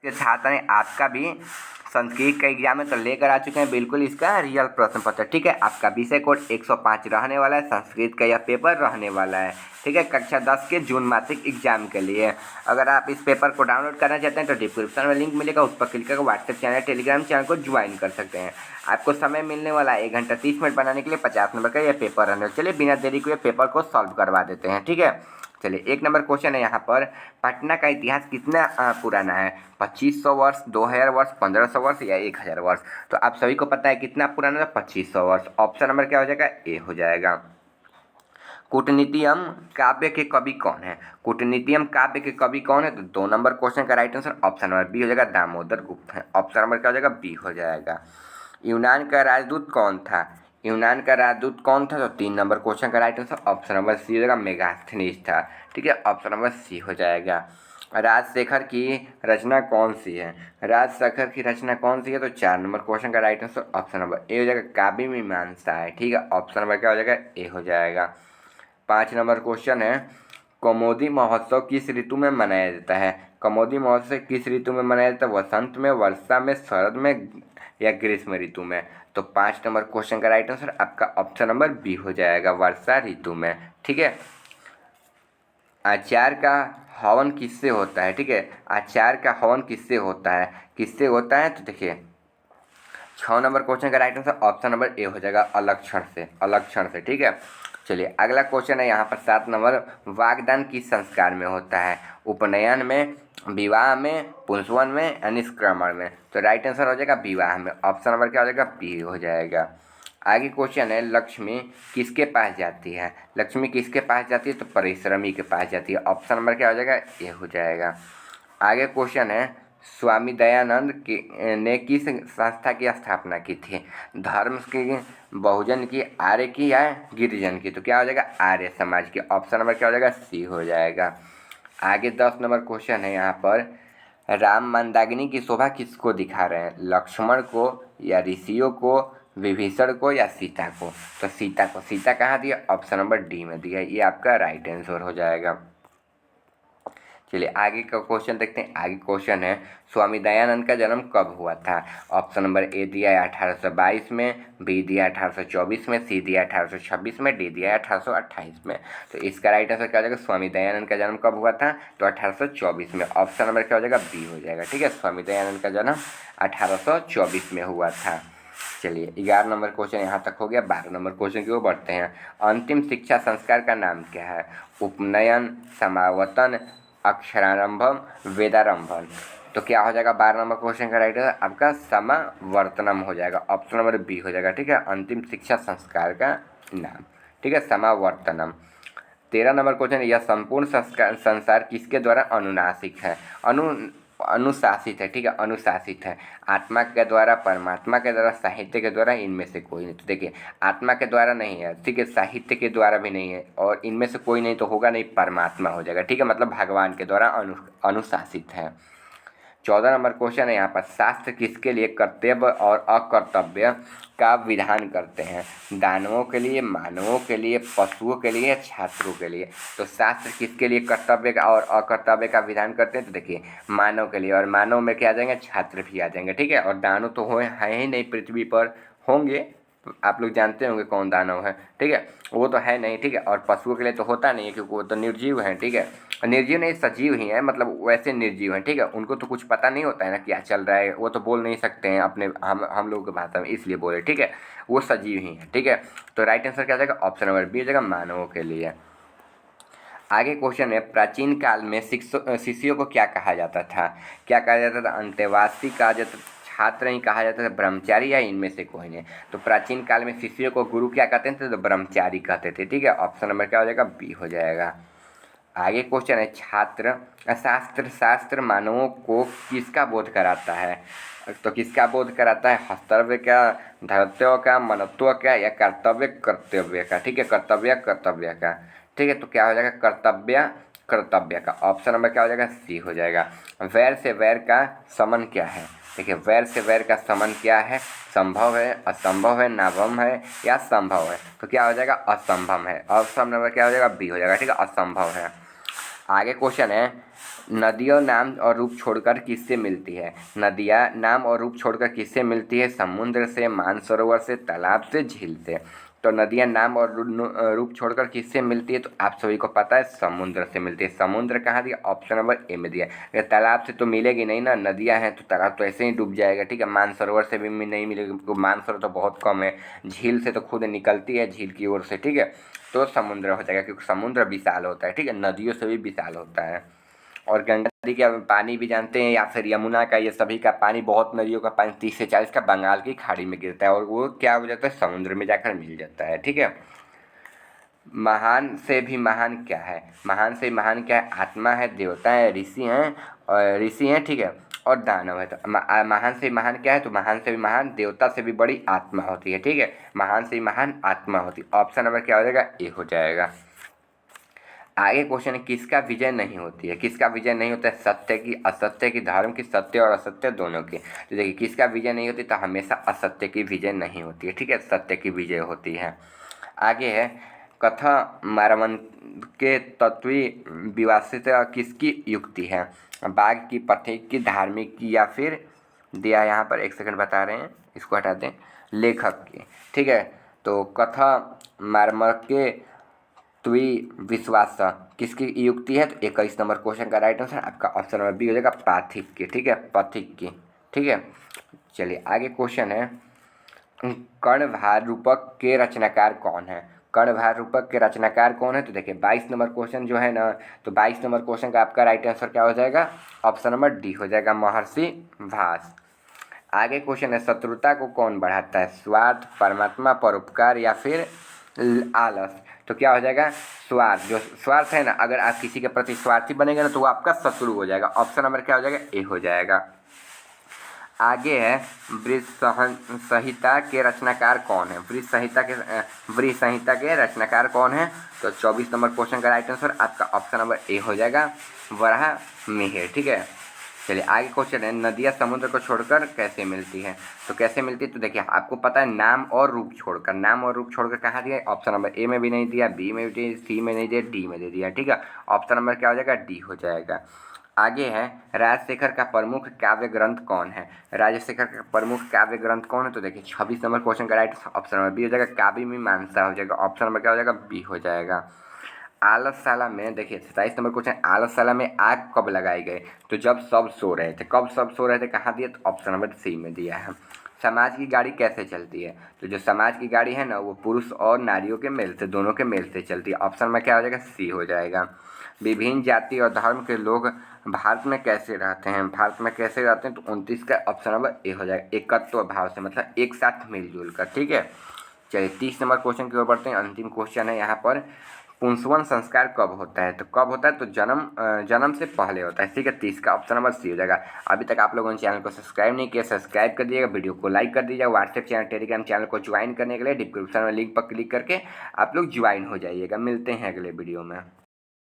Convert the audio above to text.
के छात्र हैं, आपका भी संस्कृत का एग्जाम है तो लेकर आ चुके हैं बिल्कुल इसका रियल प्रश्न पत्र। ठीक है, आपका विषय कोड 105 रहने वाला है, संस्कृत का यह पेपर रहने वाला है। ठीक है, कक्षा 10 के जून मासिक एग्जाम के लिए। अगर आप इस पेपर को डाउनलोड करना चाहते हैं तो डिस्क्रिप्शन में लिंक मिलेगा, उस पर क्लिक करके व्हाट्सएप चैनल, टेलीग्राम चैनल को ज्वाइन कर सकते हैं। आपको समय मिलने वाला है 1 घंटा 30 मिनट बनाने के लिए। 50 नंबर का यह पेपर रहने वाला। चलिए बिना देरी के पेपर को सॉल्व करवा देते हैं। ठीक है, चलिए 1 नंबर क्वेश्चन है यहाँ पर, पटना का इतिहास कितना पुराना है? 2500 वर्ष, 2000 वर्ष, 1500 वर्ष या 1000 वर्ष? तो आप सभी को पता है कितना पुराना है, 2500 वर्ष। ऑप्शन नंबर क्या हो जाएगा? ए हो जाएगा। कूटनीतियम काव्य के कवि कौन है? कूटनीतियम काव्य के कवि कौन है? तो 2 नंबर क्वेश्चन का right answer option number B हो जाएगा, दामोदर गुप्त है। ऑप्शन नंबर क्या हो जाएगा? बी हो जाएगा। यूनान का राजदूत कौन था? यूनान का राजदूत कौन था? तो 3 नंबर क्वेश्चन का right answer option number C हो जाएगा, मेगास्थनीज था। ठीक है, ऑप्शन नंबर सी हो जाएगा। राजशेखर की रचना कौन सी है? राजशेखर की रचना कौन सी है? तो 4 नंबर क्वेश्चन का right answer option number A हो जाएगा, काव्य मीमांसा है। ठीक है, ऑप्शन नंबर क्या हो जाएगा? ए हो जाएगा। 5 नंबर क्वेश्चन है, कौमुदी महोत्सव किस ऋतु में मनाया जाता है? कौमुदी महोत्सव किस ऋतु में मनाया जाता है? वसंत में, वर्षा में, शरद में या ग्रीष्म ऋतु में? तो 5 नंबर क्वेश्चन का राइट आंसर आपका ऑप्शन नंबर बी हो जाएगा, वर्षा ऋतु में। ठीक है, आचार का हवन किससे होता है? ठीक है, आचार का हवन किससे होता है? किससे होता है? तो देखिए 6 नंबर क्वेश्चन का right answer option number A हो जाएगा, अलक्षण से। अलक्षण से। ठीक है, चलिए अगला क्वेश्चन है यहाँ पर 7 नंबर, वागदान किस संस्कार में होता है? उपनयन में, विवाह में, पुंसवन में या निष्क्रमण में? तो राइट आंसर हो जाएगा विवाह में। ऑप्शन नंबर क्या हो जाएगा? बी हो जाएगा। आगे क्वेश्चन है, लक्ष्मी किसके पास जाती है? लक्ष्मी किसके पास जाती है? तो परिश्रमी के पास जाती है। ऑप्शन नंबर क्या हो जाएगा? ए हो जाएगा। आगे क्वेश्चन है, स्वामी दयानंद ने किस संस्था की स्थापना की थी? धर्म की, बहुजन की, आर्य की या गिरिजन की? तो क्या हो जाएगा? आर्य समाज की। ऑप्शन नंबर क्या हो जाएगा? सी हो जाएगा। आगे 10 नंबर क्वेश्चन है यहाँ पर, राम मंदाकिनी की शोभा किसको दिखा रहे हैं? लक्ष्मण को या ऋषियों को, विभीषण को या सीता को? तो सीता को। सीता कहाँ दिया? ऑप्शन नंबर डी में दिया। ये आपका राइट आंसर हो जाएगा। चलिए आगे का क्वेश्चन देखते हैं। आगे क्वेश्चन है, स्वामी दयानंद का जन्म कब हुआ था? ऑप्शन नंबर ए दिया है 1822 में, बी दिया 1824 में, सी दिया 1826 में, डी दिया 1828 में। तो इसका राइट आंसर क्या हो जाएगा? स्वामी दयानंद का जन्म कब हुआ था? तो 1824 में। ऑप्शन नंबर क्या हो जाएगा? बी हो जाएगा। ठीक है, स्वामी दयानंद का जन्म 1824 में हुआ था। चलिए 11 नंबर क्वेश्चन यहाँ तक हो गया। 12 नंबर क्वेश्चन की ओर बढ़ते हैं। अंतिम शिक्षा संस्कार का नाम क्या है? उपनयन, समावर्तन, अक्षरारंभम, वेदारंभम? तो क्या हो जाएगा 12 नंबर क्वेश्चन का राइट आंसर आपका समावर्तनम हो जाएगा। ऑप्शन नंबर बी हो जाएगा। ठीक है, अंतिम शिक्षा संस्कार का नाम। ठीक है, समावर्तनम। 13 नंबर क्वेश्चन, यह संपूर्ण संसार किसके द्वारा अनुनासिक है? अनुशासित है। ठीक है, अनुशासित है। आत्मा के द्वारा, परमात्मा के द्वारा, साहित्य के द्वारा, इनमें से कोई नहीं। तो देखिए आत्मा के द्वारा नहीं है, ठीक है, साहित्य के द्वारा भी नहीं है, और इनमें से कोई नहीं तो होगा नहीं, परमात्मा हो जाएगा। ठीक है, मतलब भगवान के द्वारा अनुशासित है। 14 नंबर क्वेश्चन है यहाँ पर, शास्त्र किसके लिए कर्तव्य और अकर्तव्य का विधान करते हैं? दानवों के लिए, मानवों के लिए, पशुओं के लिए, छात्रों के लिए? तो शास्त्र किसके लिए कर्तव्य का और अकर्तव्य का विधान करते हैं? तो देखिए मानव के लिए, और मानव में क्या आ जाएंगे? छात्र भी आ जाएंगे। ठीक है, और दानव तो हैं ही नहीं पृथ्वी पर, होंगे आप लोग जानते होंगे कौन दानव है। ठीक है, वो तो है नहीं। ठीक है, और पशुओं के लिए तो होता नहीं है क्योंकि वो तो निर्जीव हैं। ठीक है, निर्जीव नहीं, सजीव ही हैं, मतलब वैसे निर्जीव हैं। ठीक है, उनको तो कुछ पता नहीं होता है ना क्या चल रहा है, वो तो बोल नहीं सकते हैं अपने हम लोगों की भाषा में, इसलिए बोले। ठीक है, वो सजीव ही हैं। ठीक है, तो राइट आंसर क्या हो जाएगा? ऑप्शन नंबर बी हो जाएगा, मानवों के लिए। आगे क्वेश्चन है, प्राचीन काल में शिष्यों को क्या कहा जाता था? क्या कहा जाता था? अंतेवासी कहा जाता था, छात्र ही कहा जाता था, ब्रह्मचारी, या इनमें से कोई नहीं? तो प्राचीन काल में शिष्यों को गुरु क्या कहते थे? तो ब्रह्मचारी कहते थे। ठीक है, ऑप्शन नंबर क्या हो जाएगा? बी हो जाएगा। आगे क्वेश्चन है, शास्त्र मानवों को किसका बोध कराता है? तो किसका बोध कराता है? हस्तव्य का, धर्तव्य का, मनत्व का, या कर्तव्य का? ठीक है, कर्तव्य का। ठीक है, तो क्या हो जाएगा? कर्तव्य का। ऑप्शन नंबर क्या हो जाएगा? सी हो जाएगा। वैर से वैर का समन क्या है? देखिए वैर से वैर का समन क्या है? संभव है, असंभव है, नाभम है या संभव है? तो क्या हो जाएगा? असंभव है। ऑप्शन नंबर क्या हो जाएगा? बी हो जाएगा। ठीक है, असंभव है। आगे क्वेश्चन है, नदियाँ नाम और रूप छोड़कर किससे मिलती है? नदियाँ नाम और रूप छोड़कर किससे मिलती है? समुद्र से, मानसरोवर से, तालाब से, झील से। तो नदियाँ नाम और रूप छोड़कर किससे मिलती है? तो आप सभी को पता है समुद्र से मिलती है। समुद्र कहाँ दिया? ऑप्शन नंबर ए में दिया है। तालाब से तो मिलेगी नहीं ना, नदियाँ हैं तो तालाब तो ऐसे ही डूब जाएगा, ठीक है। मानसरोवर से भी नहीं मिलेगी क्योंकि मानसरोवर तो बहुत कम है। झील से तो खुद निकलती है झील की ओर से, ठीक है। तो समुद्र हो जाएगा क्योंकि समुद्र विशाल होता है, ठीक है। नदियों से भी विशाल होता है। और गंगा नदी का पानी भी जानते हैं, या फिर यमुना का, ये सभी का पानी, बहुत नदियों का पानी 30 से 40 का बंगाल की खाड़ी में गिरता है और वो क्या हो जाता है? समुद्र में जाकर मिल जाता है, ठीक है। महान से भी महान क्या है? महान से महान क्या है? आत्मा है, देवता है, ऋषि हैं, और ऋषि हैं, ठीक है, और दानव है। तो महान से महान क्या है? तो महान से भी महान, देवता से भी बड़ी आत्मा होती है, ठीक है। महान से महान आत्मा होती है। ऑप्शन नंबर क्या हो जाएगा? ए हो जाएगा। आगे क्वेश्चन है, किसका विजय नहीं होती है? किसका विजय नहीं होता है? सत्य की, असत्य की, धर्म की, सत्य और असत्य दोनों की। तो देखिए किसका विजय नहीं होती? तो हमेशा असत्य की विजय नहीं होती है, ठीक है, सत्य की विजय होती है। आगे है, कथा मारमन के तत्वी विवासित किसकी युक्ति है? बाघ की, पथिक की, धार्मिक की, या फिर दिया यहाँ पर, एक सेकंड बता रहे हैं, इसको हटा दें, लेखक की, ठीक है। तो कथा मारमर के विश्वास किसकी युक्ति है? तो 21 नंबर क्वेश्चन का राइट आंसर आपका ऑप्शन नंबर बी हो जाएगा, पाथिक की, ठीक है, पथिक की, ठीक है। चलिए आगे क्वेश्चन है, कर्णभार रूपक के रचनाकार कौन है? कर्णभार रूपक के रचनाकार कौन है? तो देखिए 22 नंबर क्वेश्चन जो है ना, तो 22 नंबर क्वेश्चन का आपका राइट आंसर क्या हो जाएगा? ऑप्शन नंबर डी हो जाएगा, महर्षि भास। आगे क्वेश्चन है, शत्रुता को कौन बढ़ाता है? स्वार्थ, परमात्मा, परोपकार, या फिर आलस। तो क्या हो जाएगा? स्वार्थ। जो स्वार्थ है ना, अगर आप किसी के प्रति स्वार्थी बनेंगे ना तो वो आपका शत्रु हो जाएगा। ऑप्शन नंबर क्या हो जाएगा? ए हो जाएगा। आगे है, वृष संहिता के रचनाकार कौन है? वृष संहिता के रचनाकार कौन है? तो 24 नंबर क्वेश्चन का राइट आंसर आपका ऑप्शन नंबर ए हो जाएगा, वराह मिहिर, ठीक है। चलिए आगे क्वेश्चन है, नदियाँ समुद्र को छोड़कर कैसे मिलती है? तो कैसे मिलती है? तो देखिए आपको पता है, नाम और रूप छोड़कर। नाम और रूप छोड़कर कहाँ दिया है? ऑप्शन नंबर ए में भी नहीं दिया, बी में भी दिया, सी में नहीं दिया, डी में दे दिया, ठीक है। ऑप्शन नंबर क्या हो जाएगा? डी हो जाएगा। आगे है, राजशेखर का प्रमुख काव्य ग्रंथ कौन है? राजशेखर का प्रमुख काव्य ग्रंथ कौन है? तो देखिए 26 नंबर क्वेश्चन का राइट ऑप्शन नंबर बी हो जाएगा, काव्य मीमांसा हो जाएगा। ऑप्शन नंबर क्या हो जाएगा? बी हो जाएगा। आलसशाला में देखिए 27 नंबर क्वेश्चन, आलसशाला में आग कब लगाई गई? तो जब सब सो रहे थे। कब सब सो रहे थे, कहाँ दिया? तो ऑप्शन नंबर सी में दिया है। समाज की गाड़ी कैसे चलती है? तो जो समाज की गाड़ी है ना, वो पुरुष और नारियों के मेल से, दोनों के मेल से चलती है। ऑप्शन में क्या हो जाएगा? सी हो जाएगा। विभिन्न जाति और धर्म के लोग भारत में कैसे रहते हैं? भारत में कैसे रहते हैं? तो 29 का ऑप्शन नंबर ए हो जाएगा, एकत्व भाव से, मतलब एक साथ मिलजुल कर, ठीक है। चलिए 30 नंबर क्वेश्चन की ओर बढ़ते हैं। अंतिम क्वेश्चन है यहाँ पर, पुंसवन संस्कार कब होता है? तो कब होता है? तो जन्म से पहले होता है, ठीक है। 30 का ऑप्शन नंबर सी हो जाएगा। अभी तक आप लोगों ने चैनल को सब्सक्राइब नहीं किया, सब्सक्राइब कर दीजिएगा, वीडियो को लाइक कर दीजिएगा। व्हाट्सएप चैनल, टेलीग्राम चैनल को ज्वाइन करने के लिए डिस्क्रिप्शन में लिंक पर क्लिक करके आप लोग ज्वाइन हो जाइएगा। मिलते हैं अगले वीडियो में।